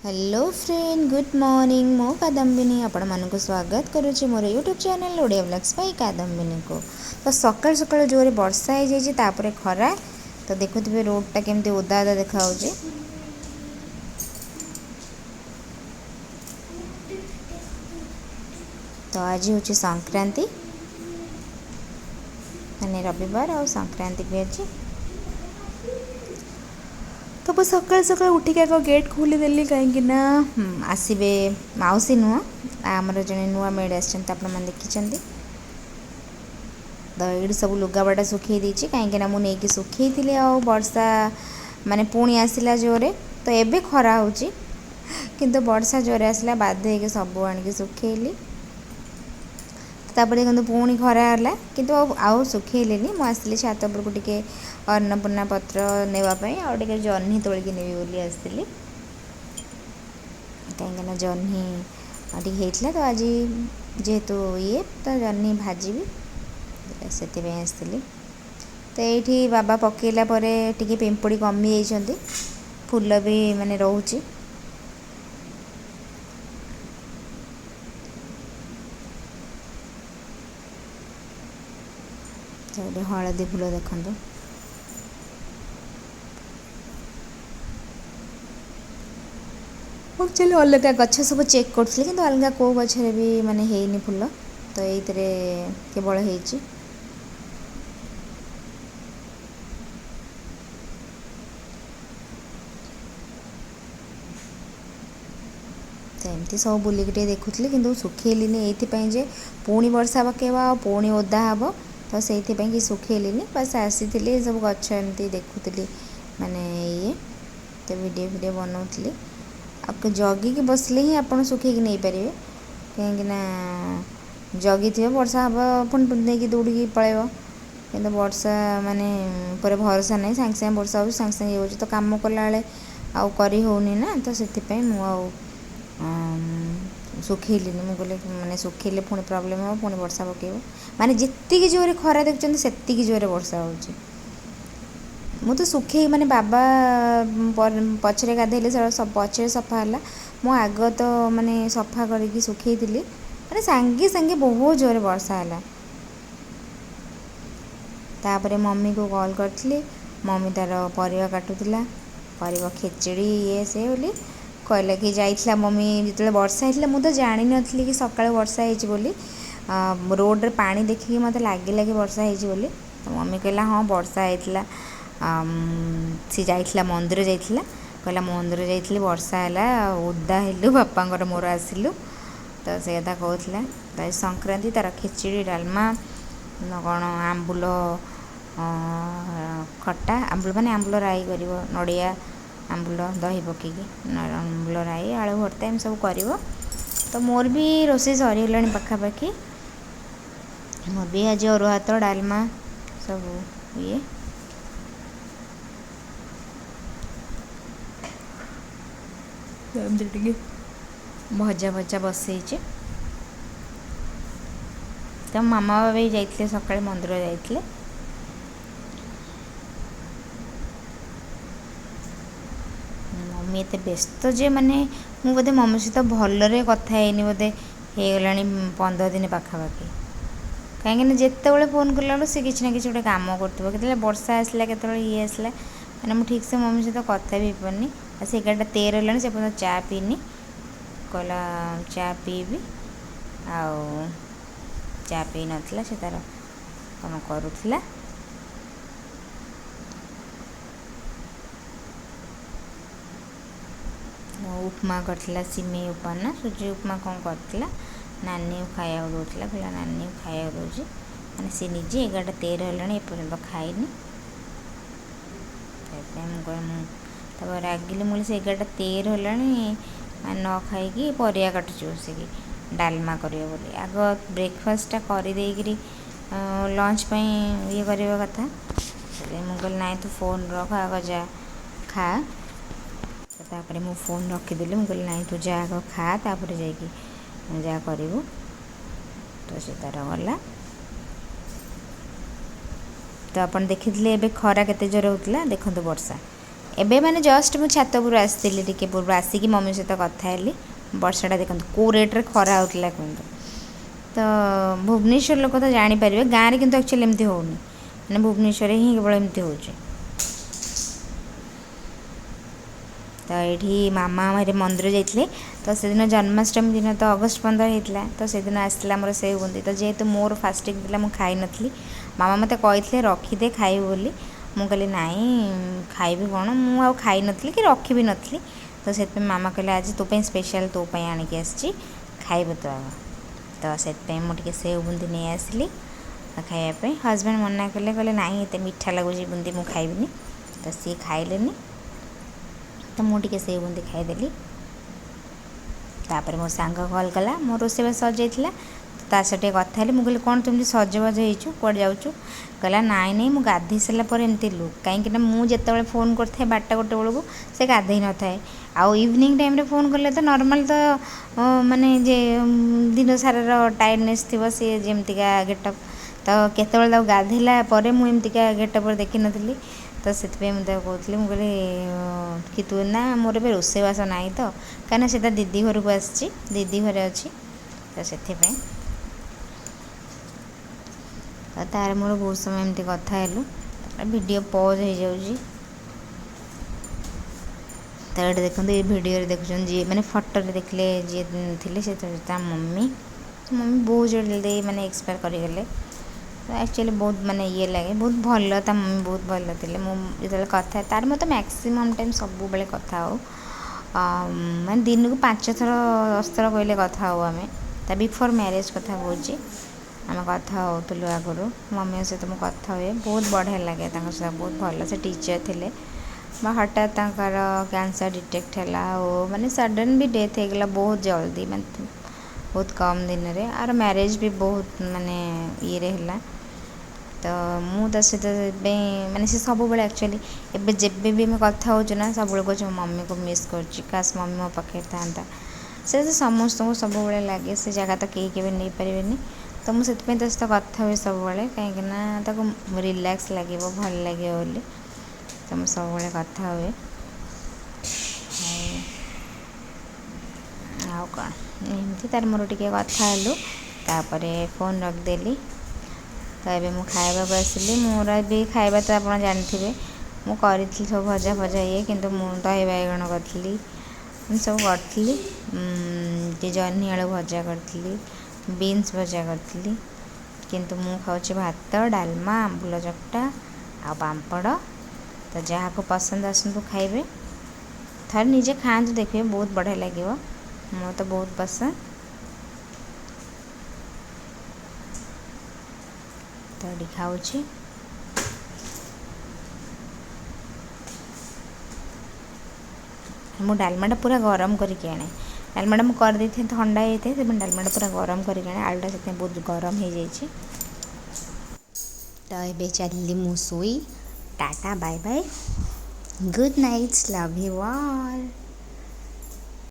Hello friend good morning मो कादम्बिनी आपण मानक स्वागत करुच्ची मोर YouTube channel Odia blogs by Kadambini को। तो सकाल सकाल जोरे वर्षा हो जाए तापर खरा तो देखुवे रोडटा केमती ओदा ओदा देखा। तो आज हूँ संक्रांति माने रविवार और संक्रांति भी अच्छी। तो मैं सकाल सकाल उठिक आग गेट खोलीदेली कहीं आसवे मौसी नुह आमर जड़े नुआ मेड आपने देखी। तो ये सब लुगापटा सुखी देती कहीं मुझे सुखी थी आ वर्षा माने पुणी आसला जोरे तो एबे खरा हो किंतु वर्षा जोरे आसला बाध्य हो सब आनिक सुखेली। तापर देखो पुणी खरा है किंतु आउ सुखेली मुझे छात उपरको टिके अन्नपूर्णा पत्र नेवाई और टे जह्नी तोलिकी नेबी बोली आसती कहीं जह्नी टी होता तो आज जेहेतु ये तो जह्नी भाजी से आसती। तो ये बाबा पकेला टे पिंपुड़ी कमी जाती फूल भी माने रोचे। तो हलदी फूल देखो चलो अलग गछ सब चेक करुँ कि अलग कौ गचर भी माने है फूल तो ये केवल हो एमती सब बुलिक देखुली कि सुखेली ये पुणी वर्षा पकेवा पुणी ओदा हे तो से कि सुखेली बस आसी सब गच एमती देखुली माने ये तो वीडियो बनाऊली आपको जगिकी बसले ही आप सुखेक नहीं पारे कहीं जगी थे वर्षा हम पुणी नहीं दौड़ी पलैब कि वर्षा माने पर भरोसा नहीं सांगे सांगे वर्षा हो सांगे सांगे हो तो कम कला आउ करी होनी ना तो से सुखेली मुझे मैंने सुखेले पुणी प्रॉब्लम हो पुणी वर्षा पकेब माने जितकी जोरे खरा देखते से जोरे वर्षा हो तो सुखे माने बाबा पछरे गाधेले सब पछरे सफा है मो आग तो माने सफा करके सुखे थी माने सांगे सांगे बहुत जोरे वर्षा है। तापर मम्मी को कॉल करती मम्मी तार परिवा काटुला परिवा खेचड़ी ये से बोली कहला कि जाइला मम्मी जो वर्षा होता मुझे जानी नी कि सकाଳେ वर्षा होली रोड रे पानी देखिकी मत लगे कि वर्षा होली तो मम्मी कहला हाँ वर्षा होता सी जाइला मंदिर जाइला कहला मंदिर जाइली वर्षा है ओदा हेलु बापा मोर आसिलु तो से कथा कहला तो संक्रांति तार खिचड़ी डालमा कौन आंबुल खट्टा आंबुल माने आंबुल राई कर नड़िया आंबुल दही पकईकि आंबुल राई आलू भर्ता एम सब कर तो मोर भी रोसे सरीगला पाखापाखि मोर भी आज अरुआ भात डालमा सब ये भजा भजा बसई तो मामा बाबा भी जाइए सकाଳେ मंदिर जाइए मम्मी एत व्यस्त जे माने मु बोधे मम्मी सहित भलरे कथा है बोधे हो गला 15 दिन पाखापाखि कहीं जिते फोन कला सी किसी ना किसी गोटे कम कर वर्षा आसला के ये आसला मैंने मुझे ठीक से मम्मी सहित कथा भी पारनी से 11:13 है से पर्यटन चा पीनी कहला चा पीबी आउ चा पी नाला से तार कौन करूला उपमा करथिला सिमेई उपमा ना सूजी उपमा कौन करथिला नानी खाया दूसरा कहला नानी खाया दूसरी मैंने सी निजे 11:13 है एपर्यंत खाइनी तब रागिले मुझे से 11:13 है न खाई परिया काटुची बसिकी डालमा करियो बोली आग ब्रेकफास्टा कर लंच ये करवा कथा मुझे ना तो फोन रख आग जा खा तापर मो फोन रखीदेली मुझे ना तू जा आग खा तापर जाकि जा करू तो से तार गला तो आप देखी खरा केते जोर होता देखो वर्षा ଏବେ ମାନେ जस्ट मु छात उपर आसती टिके पूर्व आसिक मम्मी सहित कथा हेली वर्षाटा देखते कौ रेट्रे खरा होता कहते तो भुवनेश्वर लोक तो जानीपर गाँव में कितु एक्चुअली एमती होनी मैंने भुवनेश्वर ही केवल एमती हो तो ये मामा हमारे मंदिर जाते तो से दिन जन्माष्टमी दिन तो अगस्ट 15 होता तो से दिन आसला मोर सेव बुंदी तो जेहेतु मोर फास्टिंग थी मुझे खाई नी मामा मत कही रखीदे खाइबू बोली मुझे कहली नाई खाइबी कौन मुझे खाई नी कि रखी भी नी तो से मामा कहले आज तो स्पेशल तो आणिकी आसी खाइबू तो आग तो से मुझे सेव बुंदी नहीं आसली खायापी हजबैंड मना कले कहले नाई ये मीठा लगुच बुंदी मुझे खाइबिनी तो सी खाइलेनी तो मुझे सेव बुंदी खाईदेली तापर मो सांग कल कला मो रोसे सजाइला ता सहित कथा मुझे कहली कौन तुम सजबाज हो कौट जाऊँ कहला नाई नहीं मुझे गाधे सारापर एमती लुक कहीं मुझे फोन करते 12टा 1 बेलू से गाधे न थाए आउ इवनिंग टाइम फोन कले तो नॉर्मल तो माने जे दिन सारा टायर्डनेस थी सी जमतीका गेटअप तो केतल गाधेला मुझे गेटअप देखी नी तो से मुझे कहती मुझे कहली कि तू ना मोर ए रोसेबास ना तो कहीं से दीदी घर को आसी दीदी घरे अच्छी तो से तार मोर बहुत समय एमती कथा हेलु वीडियो पॉज हो जाऊँगी तो ये देखो ये वीडियो देखुन जी मैंने फोटो देखले जी थे से मम्मी मम्मी बहुत जल्दी मैंने एक्सपायर करगले तो एक्चुअली बहुत माने ये लगे बहुत भल था मम्मी बहुत भल थे मुझे कथा तार मत मैक्सीम टाइम सब बेले कथा हो मैं दिन को 5 थर 10 थर कहले कथा हो आम बिफोर मैरिज कथा कहे आम कथा होलु आगुरी मम्मी सहित मुझे कथा हुए बहुत बढ़िया लगे बहुत भल से टीचर थे हठात कैंसर डिटेक्ट है माने सडन भी डेथ हो गला बहुत जल्दी मैं बहुत कम दिन रे आर मैरिज भी बहुत माने ये है तो मुझे सहित माने से सब बेले एक्चुअली एवं जब भी मैं कथा हो ना सब कह मम्मी को मिस कर मम्मी मो पाखे था से समस्त को सब बेले लगे से जगह तो कहीं के नहीं पारे तो मुझे तो सहित कथा हुए सब बेले कहीं रिलैक्स लगे भल लगे बोली तो मुझे सब बेले कथा हुए आउ कौन एमती तार मोर टे कथा हेलु तापर फोन रखदेली तो ये मुझे खाइबा आसली मोर भी खाइबा तो आप जानते मुझे करी सब भजा भजा ये किंतु मुझे दही बैगण करी सब करी जह्नी आलू भजा करी बीन्स भजा करी किंतु मु खाऊँ भात डालमा आंबुल चकटा आ पापड़ तो जहाँ को पसंद आसतु खाइबे थर निजे खातु देखिए बहुत बढ़िया लगे मोर तो बहुत पसंद तो ये खाऊँ मु डालमाटा पूरा गरम करके आने डालमाटा मुझे कर दे ठंडा होता है डालमाटा पूरा गरम करके आने आलूटा से बहुत गरम हो जाए तो ये चलली मु सोई ta-ta bye bye good night love you all.